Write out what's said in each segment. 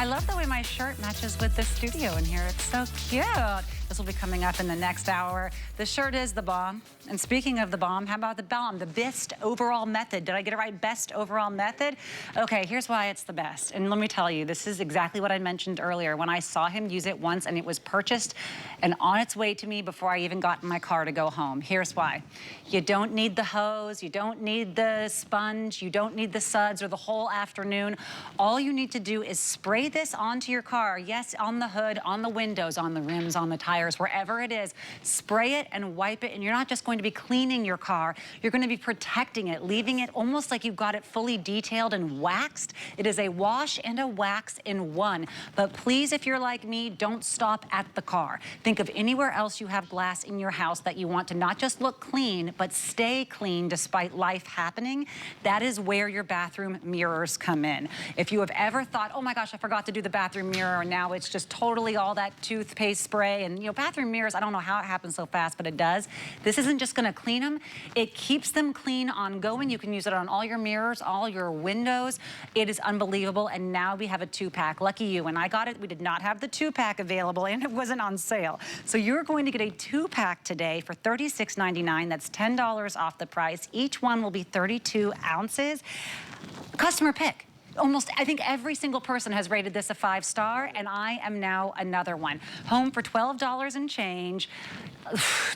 I love the way my shirt matches with the studio in here. It's so cute. This will be coming up in the next hour. The shirt is the BOM. And speaking of the BOM, how about the BOM? The best overall method. Did I get it right? Best overall method? Okay, here's why it's the best. And let me tell you, this is exactly what I mentioned earlier when I saw him use it once and it was purchased and on its way to me before I even got in my car to go home. Here's why. You don't need the hose, you don't need the sponge, you don't need the suds or the whole afternoon. All you need to do is spray this onto your car. Yes, on the hood, on the windows, on the rims, on the tires, wherever it is. Spray it and wipe it, and you're not just going to be cleaning your car, you're going to be protecting it, leaving it almost like you've got it fully detailed and waxed. It is a wash and a wax in one. But please, if you're like me, don't stop at the car. Think of anywhere else you have glass in your house that you want to not just look clean, but stay clean despite life happening. That is where your bathroom mirrors come in. If you have ever thought, oh my gosh, I forgot to do the bathroom mirror, and now it's just totally all that toothpaste spray, and you know, bathroom mirrors, I don't know how it happens so fast, but it does. This isn't just gonna clean them, it keeps them clean ongoing. You can use it on all your mirrors, all your windows. It is unbelievable, and now we have a 2-pack. Lucky you, when I got it, we did not have the 2-pack available, and it wasn't on sale. So you're going to get a 2-pack today for $36.99. That's $10 off the price. Each one will be 32 ounces. Customer pick. Almost, I think every single person has rated this a 5-star, and I am now another one. Home for $12 and change.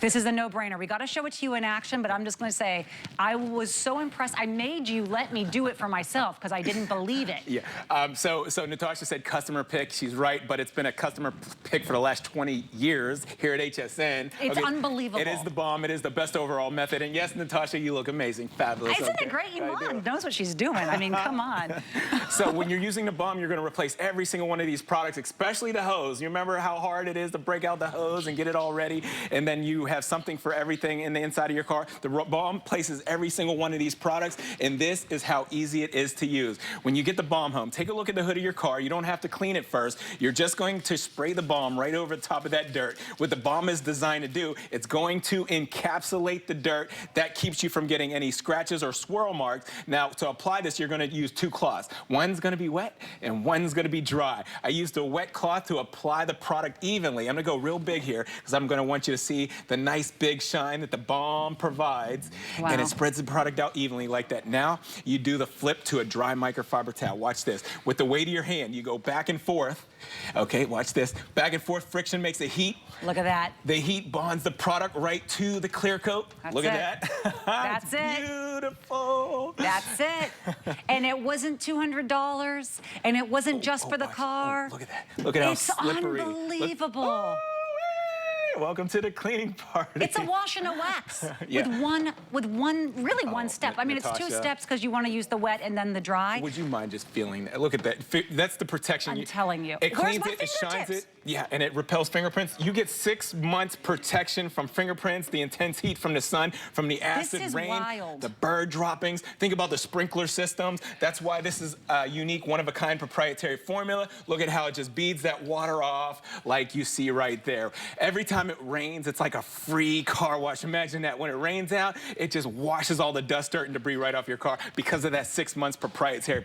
This is a no-brainer. We got to show it to you in action, but I'm just going to say, I was so impressed. I made you let me do it for myself because I didn't believe it. Yeah. So Natasha said customer pick. She's right, but it's been a customer pick for the last 20 years here at HSN. It's unbelievable. It is the BOM. It is the best overall method. And yes, Natasha, you look amazing. Fabulous. Isn't it great? Iman knows what she's doing. I mean, come on. So when you're using the BOM, you're going to replace every single one of these products, especially the hose. You remember how hard it is to break out the hose and get it all ready, and then you have something for everything in the inside of your car. The BOM places every single one of these products, and this is how easy it is to use. When you get the BOM home, take a look at the hood of your car. You don't have to clean it first. You're just going to spray the BOM right over the top of that dirt. What the BOM is designed to do, it's going to encapsulate the dirt. That keeps you from getting any scratches or swirl marks. Now, to apply this, you're going to use 2 cloths. One's going to be wet and one's going to be dry. I used a wet cloth to apply the product evenly. I'm going to go real big here because I'm going to want you to see the nice big shine that the BOM provides. Wow. And it spreads the product out evenly like that. Now you do the flip to a dry microfiber towel. Watch this. With the weight of your hand, you go back and forth. Okay, watch this. Back and forth friction makes a heat. Look at that. The heat bonds the product right to the clear coat. Look at that. That's it. Beautiful. That's it. And it wasn't $200, and it wasn't just for the car. Look at that. Look at how slippery. It's unbelievable. Welcome to the cleaning party. It's a wash and a wax Yeah. with one step. I mean, Natasha, it's 2 steps because you want to use the wet and then the dry. Would you mind just feeling that? Look at that. That's the protection. I'm telling you. It cleans it, it shines it. Yeah, and it repels fingerprints. You get 6 months protection from fingerprints, the intense heat from the sun, from the acid rain, wild. The bird droppings. Think about the sprinkler systems. That's why this is a unique, one-of-a-kind proprietary formula. Look at how it just beads that water off like you see right there. Every time it rains, it's like a free car wash. Imagine that. When it rains out, it just washes all the dust, dirt, and debris right off your car because of that 6 months proprietary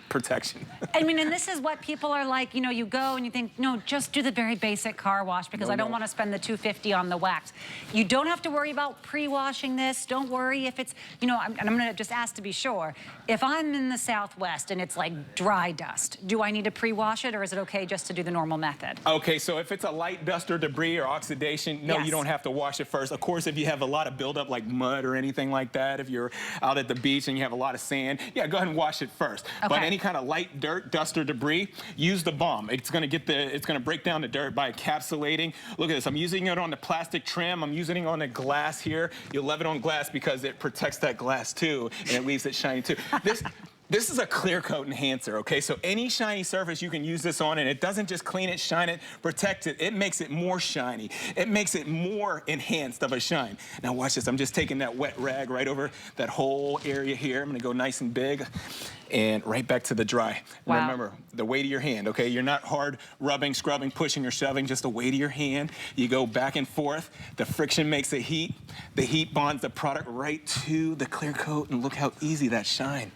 protection. I mean, and this is what people are like, you know, you go and you think, no, just do the very basic car wash because I don't want to spend the $250 on the wax. You don't have to worry about pre-washing this. Don't worry if it's, you know, and I'm going to just ask to be sure. If I'm in the Southwest and it's like dry dust, do I need to pre-wash it, or is it okay just to do the normal method? Okay, so if it's a light dust or debris or oxidation, no, you don't have to wash it first. Of course, if you have a lot of buildup like mud or anything like that, if you're out at the beach and you have a lot of sand, yeah, go ahead and wash it first. Okay. But any kind of light dirt, dust, or debris, use the BOM. It's going to break down the dirt by encapsulating. Look at this. I'm using it on the plastic trim. I'm using it on the glass here. You'll love it on glass because it protects that glass too, and it leaves it shiny too. This is a clear coat enhancer, okay? So any shiny surface you can use this on, and it doesn't just clean it, shine it, protect it. It makes it more shiny. It makes it more enhanced of a shine. Now watch this. I'm just taking that wet rag right over that whole area here. I'm gonna go nice and big and right back to the dry. Wow. Remember, the weight of your hand, okay? You're not hard rubbing, scrubbing, pushing, or shoving, just the weight of your hand. You go back and forth. The friction makes a heat. The heat bonds the product right to the clear coat, and look how easy that shine.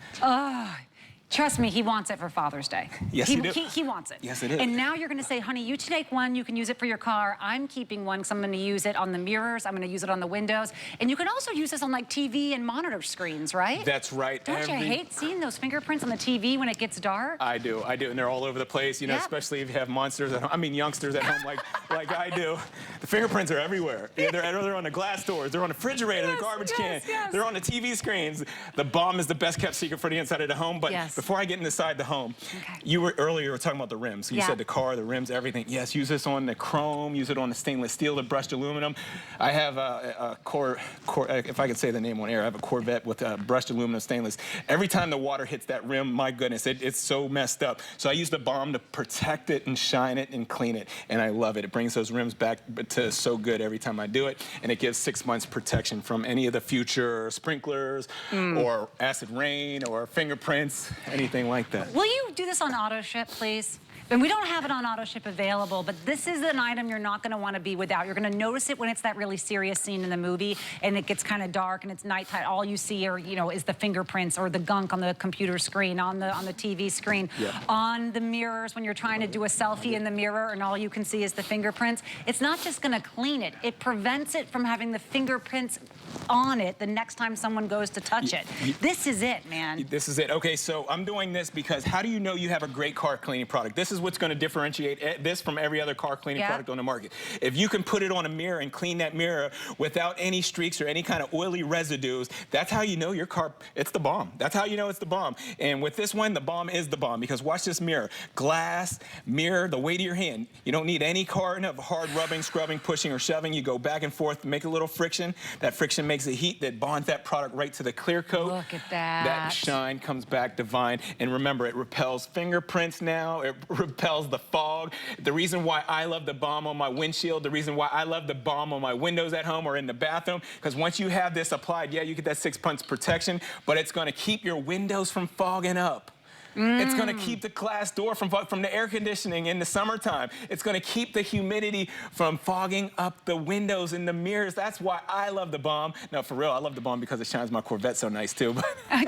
Trust me, he wants it for Father's Day. Yes, he wants it. Yes, it is. And now you're gonna say, honey, you take one, you can use it for your car. I'm keeping one because I'm gonna use it on the mirrors, I'm gonna use it on the windows. And you can also use this on like TV and monitor screens, right? That's right. Don't you hate seeing those fingerprints on the TV when it gets dark? I do, and they're all over the place, you know, especially if you have monsters at home, youngsters at home like I do. The fingerprints are everywhere. Yeah, they're on the glass doors, they're on the refrigerator, the garbage can, they're on the TV screens. The BOM is the best kept secret for the inside of the home, but before I get inside the home, you were talking about the rims. So you said the car, the rims, everything. Yes, use this on the chrome, use it on the stainless steel, the brushed aluminum. I have a if I could say the name on air, I have a Corvette with brushed aluminum stainless. Every time the water hits that rim, my goodness, it's so messed up. So I use the BOM to protect it and shine it and clean it, and I love it. It brings those rims back to so good every time I do it, and it gives 6 months protection from any of the future sprinklers or acid rain or fingerprints, anything like that. Will you do this on auto ship, please? And we don't have it on auto ship available, but this is an item you're not gonna wanna be without. You're gonna notice it when it's that really serious scene in the movie and it gets kind of dark and it's nighttime. All you see are, you know, is the fingerprints or the gunk on the computer screen, on the TV screen, on the mirrors when you're trying to do a selfie in the mirror and all you can see is the fingerprints. It's not just gonna clean it, it prevents it from having the fingerprints on it the next time someone goes to touch it. This is it, man. This is it. Okay, so I'm doing this because how do you know you have a great car cleaning product? This is what's going to differentiate this from every other car cleaning product on the market. If you can put it on a mirror and clean that mirror without any streaks or any kind of oily residues, that's how you know your car, it's the BOM. That's how you know it's the BOM. And with this one, the BOM is the BOM because watch this mirror. Glass, mirror, the weight of your hand. You don't need any kind of hard rubbing, scrubbing, pushing, or shoving. You go back and forth, make a little friction. That friction makes the heat that bonds that product right to the clear coat. Look at that. That shine comes back divine. And remember, it repels fingerprints now. It repels the fog. The reason why I love the BOM on my windshield, the reason why I love the BOM on my windows at home or in the bathroom, because once you have this applied, yeah, you get that 6 months protection, but it's going to keep your windows from fogging up. It's going to keep the glass door from the air conditioning in the summertime. It's going to keep the humidity from fogging up the windows and the mirrors. That's why I love the BOM. No, for real, I love the BOM because it shines my Corvette so nice too.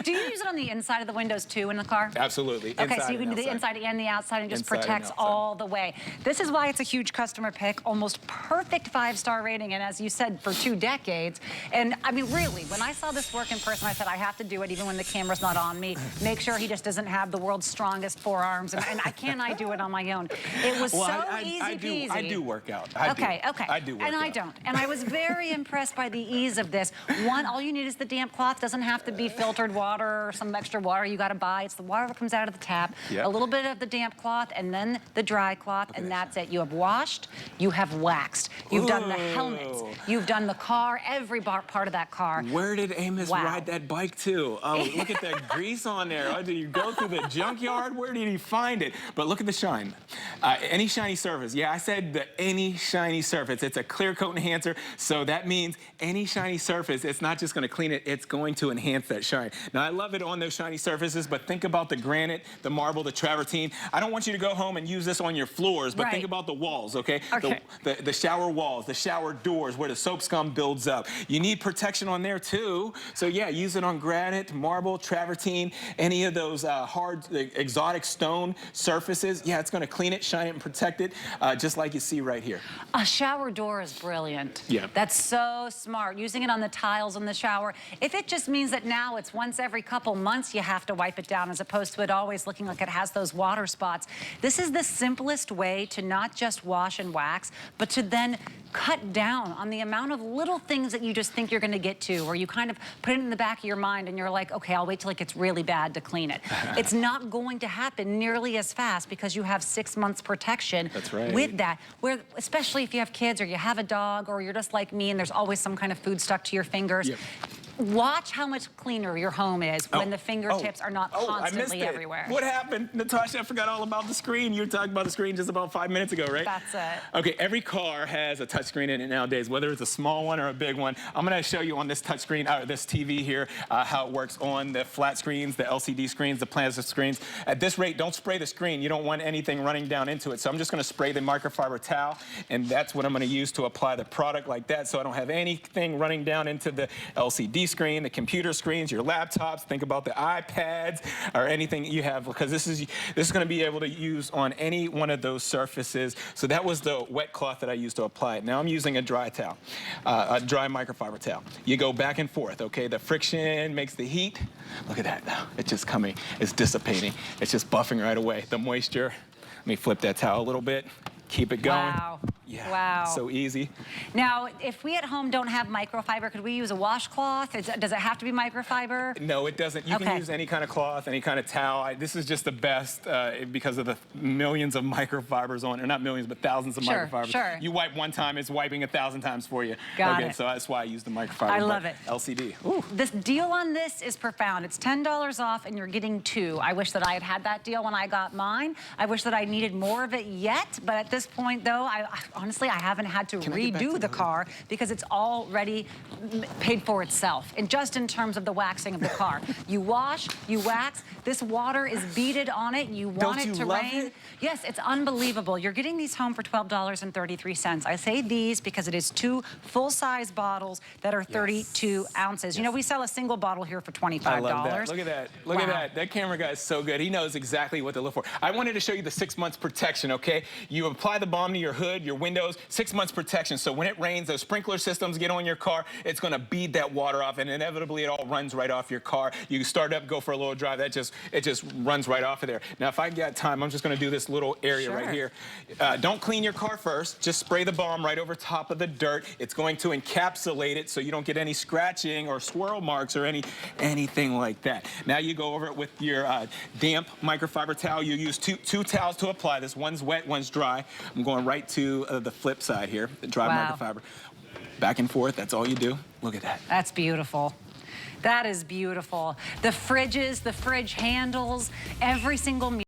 Do you use it on the inside of the windows too in the car? Absolutely. Okay, so you can do the inside and the outside and just protects all the way. This is why it's a huge customer pick, almost perfect 5-star rating, and as you said, for 2 decades. And I mean, really, when I saw this work in person, I said, I have to do it even when the camera's not on me. Make sure he just doesn't have the world's strongest forearms, and I do it on my own. It was easy peasy. I do work out. Okay. I do work out. And I don't. And I was very impressed by the ease of this. One, all you need is the damp cloth. Doesn't have to be filtered water or some extra water you got to buy. It's the water that comes out of the tap. A little bit of the damp cloth and then the dry cloth, and that's it. You have washed, you have waxed. You've done the helmets, you've done the car, every part of that car. Where did Amos ride that bike to? Oh, look at that grease on there. Oh, did you go through the junkyard? Where did he find it? But look at the shine. Any shiny surface. Yeah, I said any shiny surface. It's a clear coat enhancer, so that means any shiny surface, it's not just going to clean it, it's going to enhance that shine. Now, I love it on those shiny surfaces, but think about the granite, the marble, the travertine. I don't want you to go home and use this on your floors, but think about the walls, okay? The shower walls, the shower doors, where the soap scum builds up. You need protection on there, too. So, yeah, use it on granite, marble, travertine, any of those hard, exotic stone surfaces. Yeah, it's going to clean it, shine it, and protect it, just like you see right here. A shower door is brilliant. Yeah. That's so smart. Using it on the tiles in the shower. If it just means that now it's once every couple months you have to wipe it down as opposed to it always looking like it has those water spots. This is the simplest way to not just wash and wax, but to then cut down on the amount of little things that you just think you're going to get to, or you kind of put it in the back of your mind and you're like, okay, I'll wait till it gets really bad to clean it. It's not going to happen nearly as fast because you have 6 months protection with that, where especially if you have kids or you have a dog or you're just like me and there's always some kind of food stuck to your fingers. Watch how much cleaner your home is when the fingertips are not constantly everywhere. What happened? Natasha, I forgot all about the screen. You were talking about the screen just about 5 minutes ago, right? That's it. Okay, every car has a touchscreen in it nowadays, whether it's a small one or a big one. I'm going to show you on this touchscreen, this TV here, how it works on the flat screens, the LCD screens, the plasma screens. At this rate, don't spray the screen. You don't want anything running down into it. So I'm just going to spray the microfiber towel, and that's what I'm going to use to apply the product like that, so I don't have anything running down into the LCD TV screen, the computer screens, your laptops, think about the iPads or anything you have, because this is going to be able to use on any one of those surfaces. So that was the wet cloth that I used to apply it. Now I'm using a dry towel, a dry microfiber towel. You go back and forth, okay? The friction makes the heat. Look at that now. It's just coming. It's dissipating. It's just buffing right away. The moisture. Let me flip that towel a little bit. Keep it going. Wow. Yeah. Wow. So easy. Now, if we at home don't have microfiber, could we use a washcloth? Does it have to be microfiber? No, it doesn't. You can use any kind of cloth, any kind of towel. This is just the best because of the millions of microfibers on it. Or not millions, but thousands of microfibers. Sure. You wipe one time, it's wiping 1,000 times for you. Got it. So that's why I use the microfiber. I love it. LCD. Ooh. This deal on this is profound. It's $10 off and you're getting 2. I wish that I had that deal when I got mine. I wish that I needed more of it yet, but at this point though, honestly, I haven't had to redo the car because it's already paid for itself. And just in terms of the waxing of the car. You wash, you wax, this water is beaded on it, you want it to rain. Yes, it's unbelievable. You're getting these home for $12.33. I say these because it is 2 full-size bottles that are 32 ounces. You know, we sell a single bottle here for $25. I love that. Look at that. Look at that. That camera guy is so good. He knows exactly what to look for. I wanted to show you the 6 months protection, okay? You apply the BOM to your hood, your windows, 6 months protection. So when it rains, those sprinkler systems get on your car, it's going to bead that water off, and inevitably it all runs right off your car. You start up, go for a little drive, it just runs right off of there. Now, if I got time, I'm just going to do this little area right here. Don't clean your car first. Just spray the BOM right over top of the dirt. It's going to encapsulate it so you don't get any scratching or swirl marks or anything like that. Now you go over it with your damp microfiber towel. You use two towels to apply this. One's wet, one's dry. I'm going right to the flip side here, the dry microfiber. Back and forth, that's all you do. Look at that. That's beautiful. That is beautiful. The fridges, the fridge handles, every single